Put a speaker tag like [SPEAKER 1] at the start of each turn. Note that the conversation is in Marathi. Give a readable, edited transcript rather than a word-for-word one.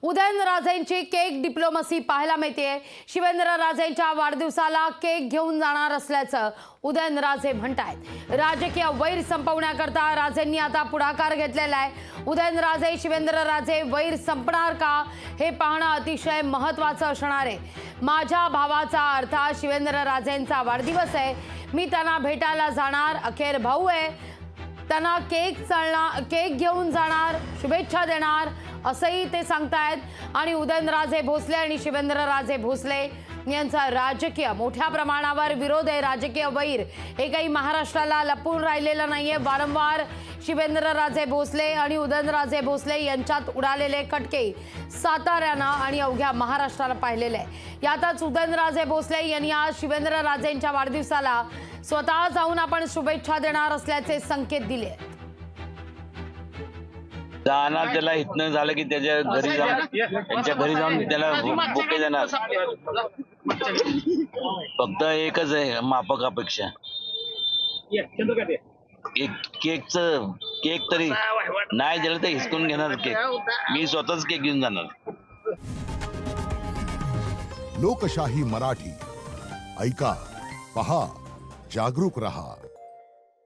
[SPEAKER 1] उदयनराजेंची केक डिप्लोमसी पाहायला मिळते। शिवेंद्रराजेंच्या वाढदिवसाला केक घेऊन जाणार असल्याचं उदयनराजे म्हणतायत। राजकीय वैर संपवण्याकरता राजेंनी आता पुढाकार घेतलेला आहे। उदयनराजे शिवेंद्रराजे वैर संपणार का हे पाहणं अतिशय महत्त्वाचं असणार आहे। माझ्या भावाचा अर्थात शिवेंद्रराजेंचा वाढदिवस आहे, मी त्यांना भेटायला जाणार, अखेर भाऊ आहे, त्यांना केक घेऊन जाणार, शुभेच्छा देणार असंही ते सांगतायत। आणि उदयनराजे भोसले आणि शिवेंद्रराजे भोसले यांचा राजकीय मोठ्या प्रमाणावर विरोध आहे। राजकीय वैर हे काही महाराष्ट्राला लपून राहिलेलं नाहीये। वारंवार शिवेंद्रराजे भोसले आणि उदयनराजे भोसले यांच्यात उडालेले कटके साताऱ्यानं आणि अवघ्या महाराष्ट्राला पाहिलेले आहे। यातच उदयनराजे भोसले यांनी आज शिवेंद्रराजेंच्या वाढदिवसाला स्वतः जाऊन आपण शुभेच्छा देणार असल्याचे संकेत दिले।
[SPEAKER 2] जाणार त्याला इथनं झालं की त्याच्या घरी जाऊन त्यांच्या घरी जाऊन त्याला बुके देणार। फक्त एकच आहे माफक अपेक्षा, एक केक तरी नाही दिलं तर हिसकून घेणार केक, मी स्वतःच केक घेऊन जाणार।
[SPEAKER 3] लोकशाही मराठी ऐका, पहा, जागरूक रहा।